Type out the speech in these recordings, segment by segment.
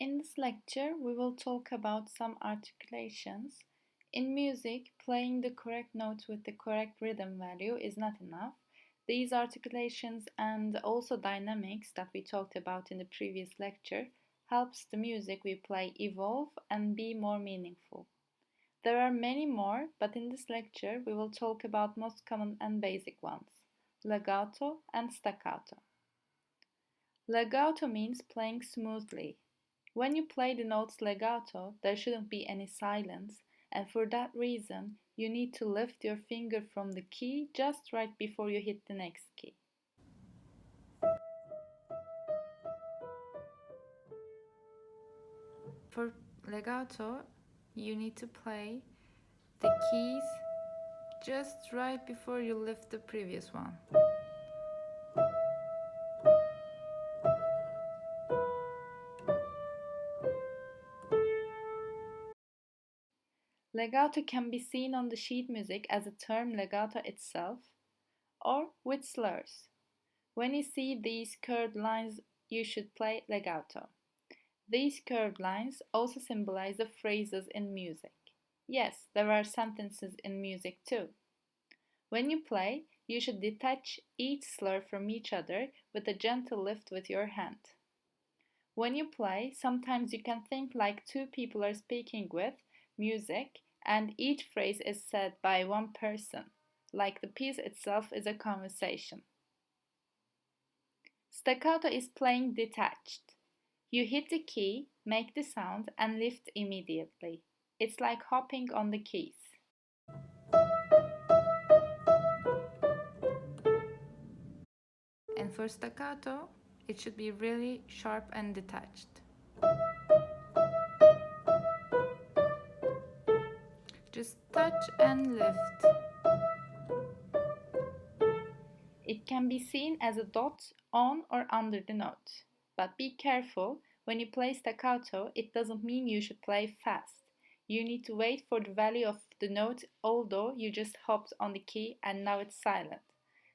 In this lecture, we will talk about some articulations. In music, playing the correct note with the correct rhythm value is not enough. These articulations and also dynamics that we talked about in the previous lecture helps the music we play evolve and be more meaningful. There are many more, but in this lecture we will talk about most common and basic ones: legato and staccato. Legato means playing smoothly. When you play the notes legato, there shouldn't be any silence, and for that reason, you need to lift your finger from the key just right before you hit the next key. For legato, you need to play the keys just right before you lift the previous one. Legato can be seen on the sheet music as a term legato itself or with slurs. When you see these curved lines, you should play legato. These curved lines also symbolize the phrases in music. Yes, there are sentences in music too. When you play, you should detach each slur from each other with a gentle lift with your hand. When you play, sometimes you can think like two people are speaking with music and each phrase is said by one person, like the piece itself is a conversation. Staccato is playing detached. You hit the key, make the sound, and lift immediately. It's like hopping on the keys. And for staccato, it should be really sharp and detached. Just touch and lift. It can be seen as a dot on or under the note. But be careful, when you play staccato, it doesn't mean you should play fast. You need to wait for the value of the note, although you just hopped on the key and now it's silent.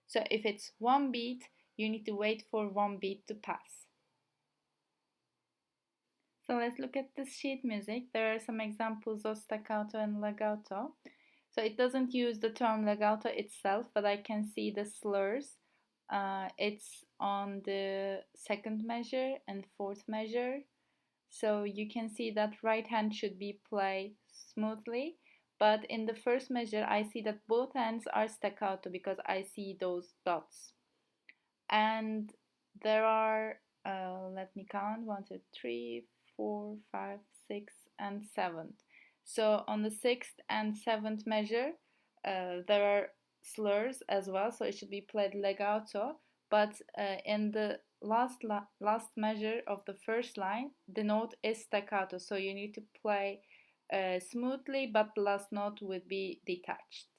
So if it's one beat, you need to wait for one beat to pass. So let's look at this sheet music. There are some examples of staccato and legato. So it doesn't use the term legato itself, but I can see the slurs. It's on the second measure and fourth measure. So you can see that right hand should be played smoothly. But in the first measure, I see that both hands are staccato because I see those dots. And there are, let me count, 1, 2, 3, 4, 5, 6, and 7th. So on the 6th and 7th measure, there are slurs as well, so it should be played legato. But in the last measure of the first line, the note is staccato, so you need to play smoothly, but the last note would be detached.